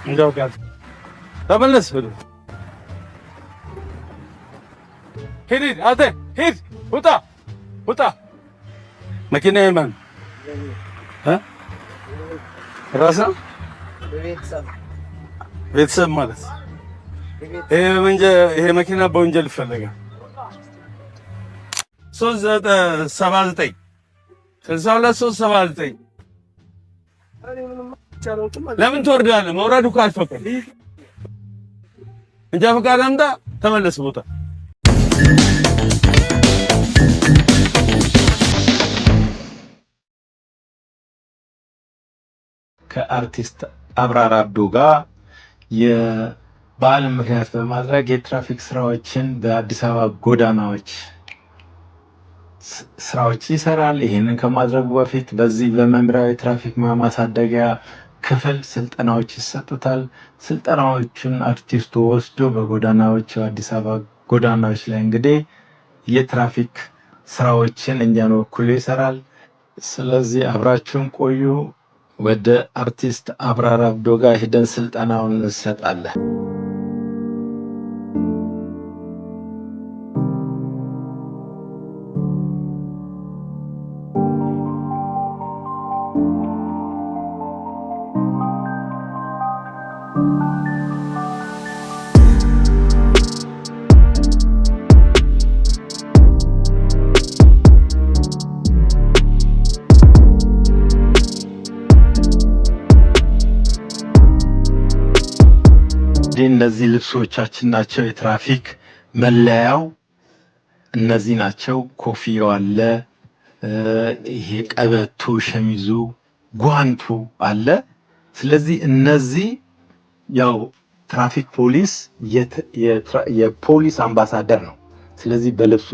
እንደው ጋር ተመለስ ብሎ ሂድ አንተ ሂድ ውጣ መኪና የማን ራስህ ቤተሰብ ማለት ይሄ መኪና በወንጀል ይፈለጋል 379 62 379 ለምን ትወርዳለህ? መውረዱ ካልፈቀደ እንጃ ፈቃድ አምጣ ተመለስ ቦታ ከአርቲስት አብራር አብዶ ጋር የበዓልን ምክንያት በማድረግ የትራፊክ ስራዎችን በአዲስ አበባ ጎዳናዎች ስራዎች ይሰራል። ይሄንን ከማድረጉ በፊት በዚህ በመምሪያዊ ትራፊክ ማሳደጊያ ክፍል ስልጠናዎች ይሰጡታል። ስልጠናዎቹን አርቲስቱ ወስዶ በጎዳናዎች አዲስ አበባ ጎዳናዎች ላይ እንግዲህ የትራፊክ ስራዎችን እኛን ወክሎ ይሰራል። ስለዚህ አብራችሁን ቆዩ። ወደ አርቲስት አብራር አብዶ ጋር ሄደን ስልጠናውን እንሰጣለን። እነዚህ ልብሶቻችን ናቸው። የትራፊክ መለያው እነዚህ ናቸው። ኮፍያው አለ፣ ይሄ ቀበቶ፣ ሸሚዙ፣ ጓንቱ አለ። ስለዚህ እነዚህ ያው ትራፊክ ፖሊስ የፖሊስ አምባሳደር ነው። ስለዚህ በልብሱ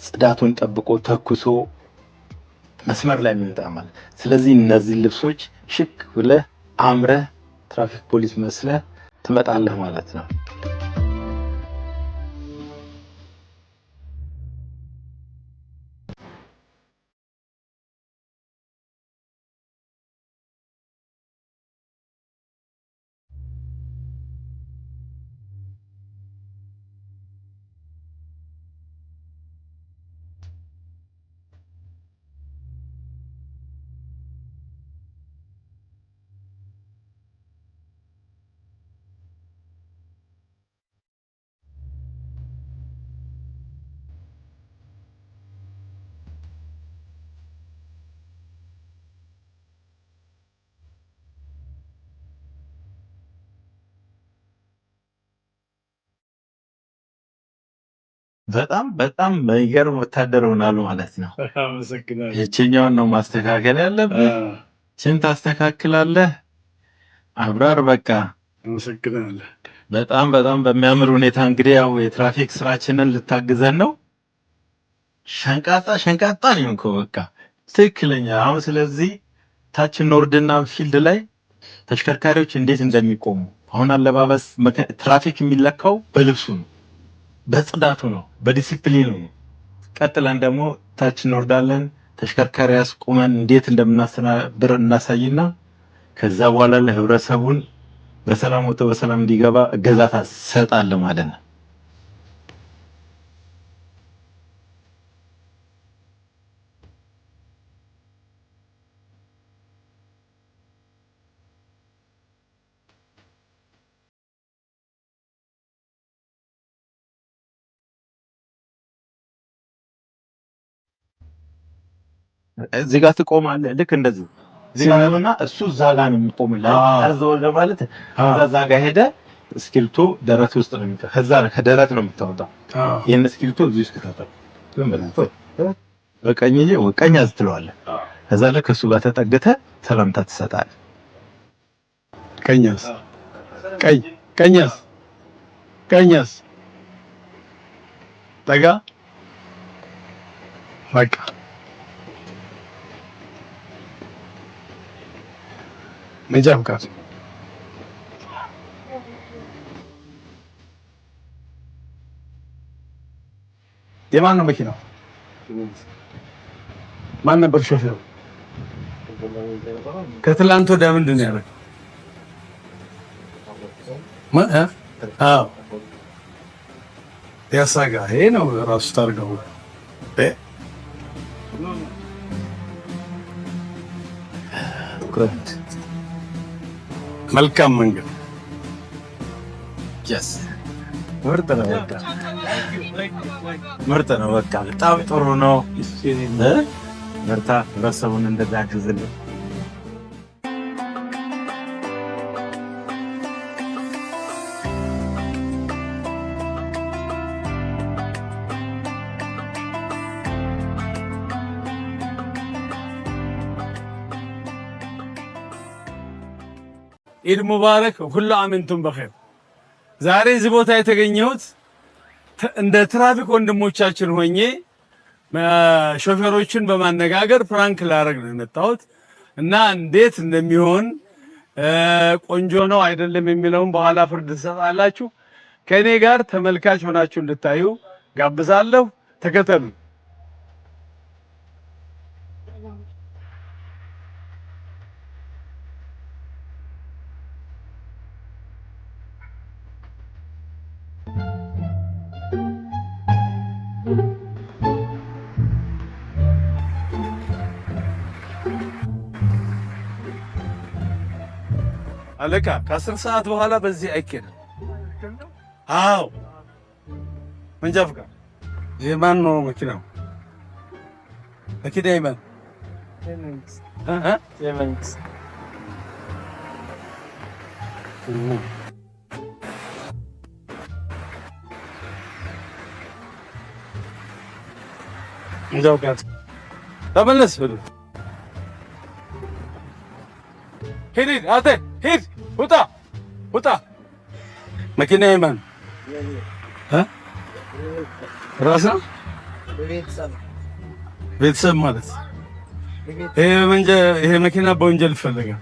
ጽዳቱን ጠብቆ ተኩሶ መስመር ላይ የሚመጣ ማለት። ስለዚህ እነዚህ ልብሶች ሽክ ብለህ አምረህ ትራፊክ ፖሊስ መስለህ ትመጣለህ ማለት ነው። በጣም የሚገርም ወታደር ሆናሉ ማለት ነው። አመሰግናለሁ። ይችኛውን ነው ማስተካከል ያለብህ። ችን ታስተካክላለህ። አብራር በቃ አመሰግናለሁ። በጣም በሚያምር ሁኔታ እንግዲህ ያው የትራፊክ ስራችንን ልታግዘን ነው። ሸንቃጣ ነው እኮ በቃ ትክክለኛ። አሁን ስለዚህ ታች ኖርድና ፊልድ ላይ ተሽከርካሪዎች እንዴት እንደሚቆሙ አሁን አለባበስ ትራፊክ የሚለካው በልብሱ ነው፣ በጽዳቱ ነው፣ በዲሲፕሊኑ ነው። ቀጥለን ደግሞ ታች እንወርዳለን። ተሽከርካሪ ያስቆመን እንዴት እንደምናስተናብር እናሳይና ከዛ በኋላ ለህብረተሰቡን በሰላም ወጥቶ በሰላም እንዲገባ እገዛ ትሰጣለህ ማለት ነው። እዚህ ጋር ትቆማለህ። ልክ እንደዚህ እዚህ ጋር ነውና እሱ እዛ ጋር ነው የሚቆምልህ። አዘው ለማለት እዛ ጋር ሄደ እስኪልቶ ደረት ውስጥ ነው የሚጣ ከዛ ከደረት ነው የምታወጣው። ይሄን እስኪልቶ እዚህ ውስጥ ከተታ በቀኝ ይሄ ቀኝ አዝትለዋለህ። ከዛ ለክ እሱ ጋር ተጠግተህ ሰላምታ ትሰጣለህ። ቀኛስ ቀኛስ ጠጋ በቃ መንጃ ፈቃድ የማን ነው መኪናው? ማን ነበር ሾፌሩ? ከትላንት ወዲያ ምንድን ነው ያደረገው? አዎ ያሳጋ ይሄ ነው ራሱ ታርገው መልካም መንገድ ምርጥ ነው። በቃ በጣም ጥሩ ነው። ምርታ ህብረተሰቡን እንደዛ አግዝልን። ኢድ ሙባረክ ሁሉ አመንቱም በኸይር። ዛሬ እዚህ ቦታ የተገኘሁት እንደ ትራፊክ ወንድሞቻችን ሆኜ ሾፌሮችን በማነጋገር ፍራንክ ላደርግ ነው የመጣሁት እና እንዴት እንደሚሆን ቆንጆ ነው አይደለም የሚለውን በኋላ ፍርድ ትሰጣላችሁ። ከእኔ ጋር ተመልካች ሆናችሁ እንድታዩ ጋብዛለሁ። ተከተሉ። አለቃ ከ10 ሰዓት በኋላ በዚህ አይኬድም። አዎ መንጃ ፈቃድ የማን ነው መኪናው? መኪና የማን? የመንግስት። መንጃ ፈቃድ ተመለስ ብሎ ሂድ አንተ ሂድ፣ ውጣ ውጣ። መኪና የማን? ራስህ ቤተሰብ ማለት ይሄ መኪና በወንጀል ይፈለጋል።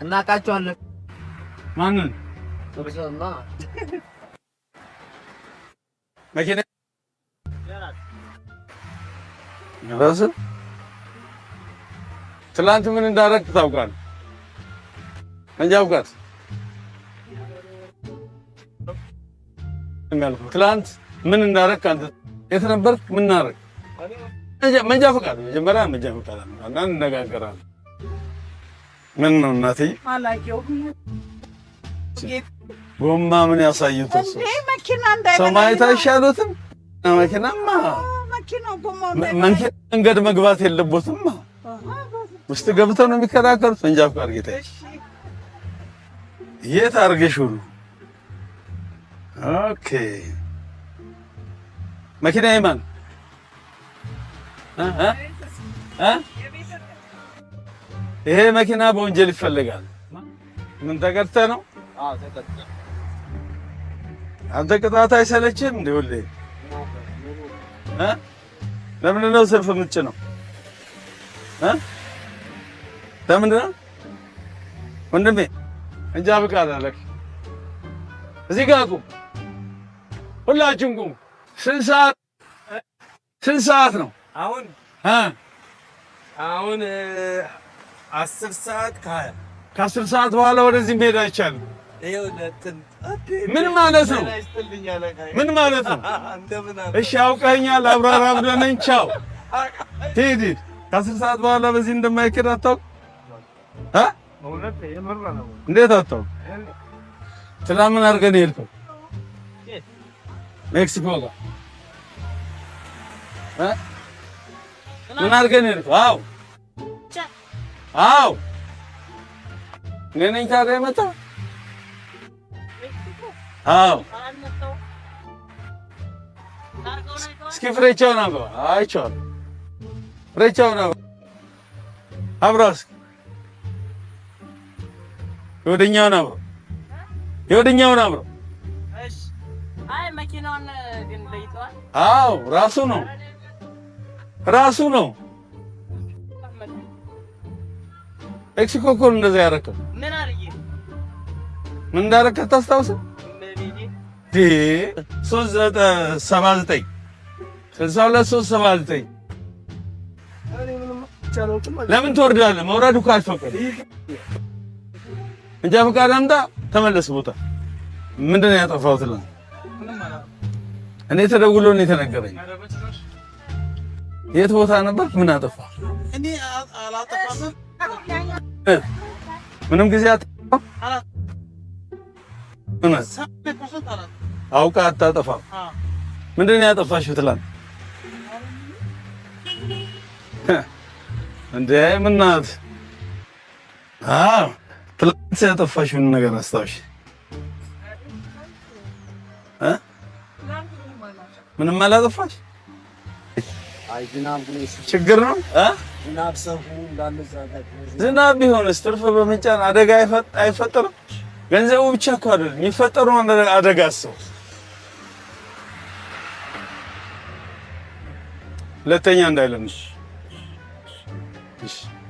እናውቃቸዋለን። ማንን? መኪና ራስህ ትላንት ምን እንዳደረግህ ታውቃለህ? መንጃ ፈቃድ ትላንት ምን እንዳደረግህ አንተ የት ነበርክ? ምን እናደርግ? መንጃ ፈቃድ መጀመሪያ መንጃ ፈቃድ እና እንነጋገራለን። ምን ነው እናትዬ? ጎማ ምን ያሳዩት? ሰው ማየት አይሻሉትም? መኪናማ መንገድ መግባት የለበትም። ውስጥ ገብተው ነው የሚከራከሩት። መንጃ ፈቃድ ጌታዬ የት አድርገሽው ነው? ኦኬ መኪና የማን? ይሄ መኪና በወንጀል ይፈለጋል። ምን ተቀጥተህ ነው? አንተ ቅጣት አይሰለችም እንዴ? ሁሌ ለምንድን ነው ሰልፍ የምትጭነው? ለምንድን ነው ወንድሜ? መንጃ ፈቃድ አለክ። እዚህ ጋር ቁም፣ ሁላችሁም ቁም። ስንት ሰዓት ነው አሁን? አሁን 10 ሰዓት ከ10 ሰዓት በኋላ ወደዚህ መሄድ አይቻልም። ምን ማለት ነው? ምን ማለት ነው? እሺ አውቀኸኛል፣ አብራራ ብለህ ነኝ። ቻው ሂድ። ከ10 ሰዓት በኋላ በዚህ እንደማይኬድ አታውቅ? እንዴት አታውቅ? ትናንት ምን አድርገህ ነው የሄድከው? ሜክሲኮ ጋር ምን አድርገህ ነው የሄድከው? አዎ እኔ ነኝ ታዲያ የመጣው። አዎ እስኪ ፍሬቻውን አብራ አይቼዋለሁ። ፍሬቻውን አብራ እስኪ የወደኛውን አብራ የወደኛውን አብራ። እሺ አይ መኪናውን ግን ለይተዋል። አዎ ራሱ ነው ሜክሲኮ እኮ እንደዛ ያደረከው። ምን አርዬ ምን እንዳደረከ ታስታውሰው? 379 62 379 ለምን ትወርዳለህ? መውረድ እኮ አይፈቀድም። እንጃ ፈቃድ አምጣ፣ ተመለስ ቦታ። ምንድን ነው ያጠፋሁት? እኔ ተደውሎ ነው የተነገረኝ። የት ቦታ ነበር? ምን አጠፋ? እኔ አላጠፋም። ምንም ጊዜ አጠፋ። አውቃ አታጠፋም። ምንድን ነው ያጠፋሽው ትላንት? እንዴ ምናት? ትላንት ያጠፋሽውን ነገር አስታውሽ። ምንም አላጠፋሽ? ችግር ነው። ዝናብ ቢሆንስ ትርፍ በመጫን አደጋ አይፈጠርም? ገንዘቡ ብቻ እኮ አይደለም የሚፈጠረው አደጋ ሰው። ሁለተኛ እንዳይለምሽ።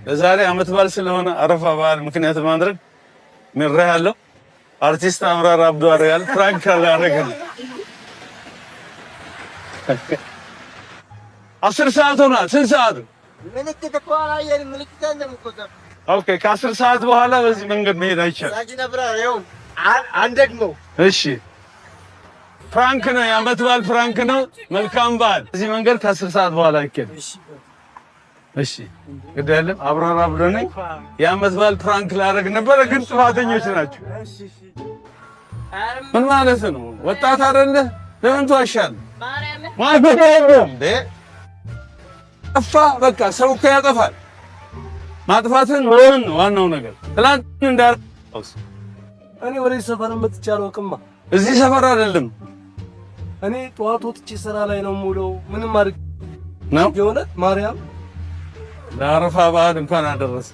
ለዛሬ አመት በዓል ስለሆነ አረፋ በዓል ምክንያት ማድረግ ምራ ያለው አርቲስት አብራር አብዱ አረጋል ፍራንክ አረጋል 10 ሰዓት ሆኗል። ስንት ሰዓት? ኦኬ ከ10 ሰዓት በኋላ በዚህ መንገድ መሄድ አይቻልም። እሺ ፍራንክ ነው፣ የአመት በዓል ፍራንክ ነው። መልካም በዓል። እዚህ መንገድ ከ10 ሰዓት በኋላ አይኬድም። እሺ ግድ የለም። አብራር አብዱ ነኝ። የአመት በዓል ፍራንክ ላደርግ ነበረ፣ ግን ጥፋተኞች ናቸው። ምን ማለት ነው? ወጣት አይደለ? ለምን ትዋሻለህ? ማርያም ጠፋ። በቃ ሰው እኮ ያጠፋል። ማጥፋትን ምን ዋናው ነገር ትላንት እንዳልኩት እኔ ወደ ሰፈር መጥቻለሁ። ቅማ እዚህ ሰፈር አይደለም። እኔ ጠዋት ወጥቼ ስራ ላይ ነው የምውለው። ምንም አድርግ ነው የሆነ ማርያም ለአረፋ በዓል እንኳን አደረሰ።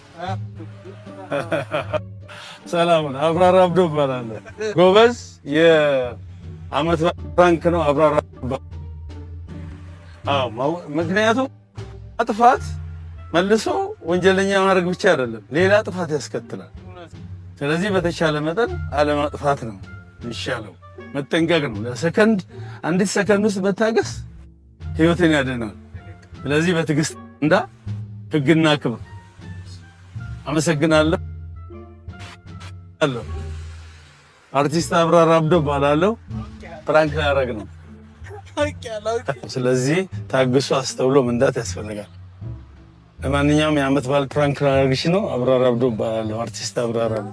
ሰላም ነው። አብራር አብዱ እባላለሁ። ጎበዝ የአመት በዓል ፍራንክ ነው። አብራር ምክንያቱም ጥፋት መልሶ ወንጀለኛ ማድረግ ብቻ አይደለም፣ ሌላ ጥፋት ያስከትላል። ስለዚህ በተቻለ መጠን አለማጥፋት ነው የሚሻለው፣ መጠንቀቅ ነው። ለሰከንድ አንዲት ሰከንድ ውስጥ መታገስ ህይወትን ያድናል። ስለዚህ በትዕግስት እንዳ ህግና ክብር። አመሰግናለሁ። አርቲስት አብራር አብዱ እባላለሁ። ፍራንክ ያደረግ ነው። ስለዚህ ታግሶ አስተውሎ መንዳት ያስፈልጋል። ለማንኛውም የአመት በዓል ፕራንክ ላደርግሽ ነው። አብራር አብዱ እባላለሁ። አርቲስት አብራር አብዱ።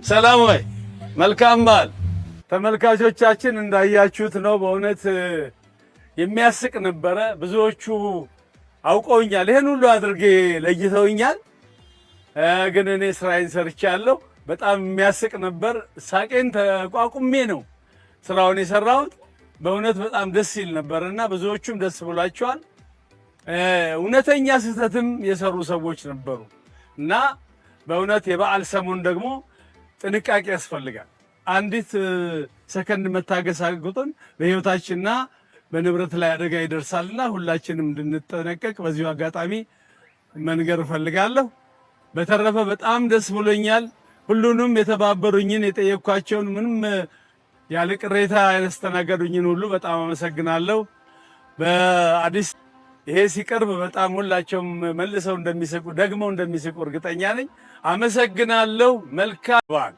ሰላም ወይ፣ መልካም በዓል። ተመልካቾቻችን እንዳያችሁት ነው። በእውነት የሚያስቅ ነበረ። ብዙዎቹ አውቀውኛል፣ ይሄን ሁሉ አድርጌ ለይተውኛል። ግን እኔ ስራዬን ሰርቻለሁ። በጣም የሚያስቅ ነበር። ሳቄን ተቋቁሜ ነው ስራውን የሰራሁት። በእውነት በጣም ደስ ይል ነበርና ብዙዎቹም ደስ ብሏቸዋል። እውነተኛ ስህተትም የሰሩ ሰዎች ነበሩ እና በእውነት የበዓል ሰሞን ደግሞ ጥንቃቄ ያስፈልጋል። አንዲት ሰከንድ መታገስ አቅቶን በህይወታችንና በንብረት ላይ አደጋ ይደርሳልና ሁላችንም እንድንጠነቀቅ በዚሁ አጋጣሚ መንገር እፈልጋለሁ። በተረፈ በጣም ደስ ብሎኛል። ሁሉንም የተባበሩኝን የጠየኳቸውን ምንም ያለ ቅሬታ ያስተናገዱኝን ሁሉ በጣም አመሰግናለሁ። በአዲስ ይሄ ሲቀርብ በጣም ሁላቸውም መልሰው እንደሚስቁ ደግመው እንደሚስቁ እርግጠኛ ነኝ። አመሰግናለሁ። መልካም በዓል።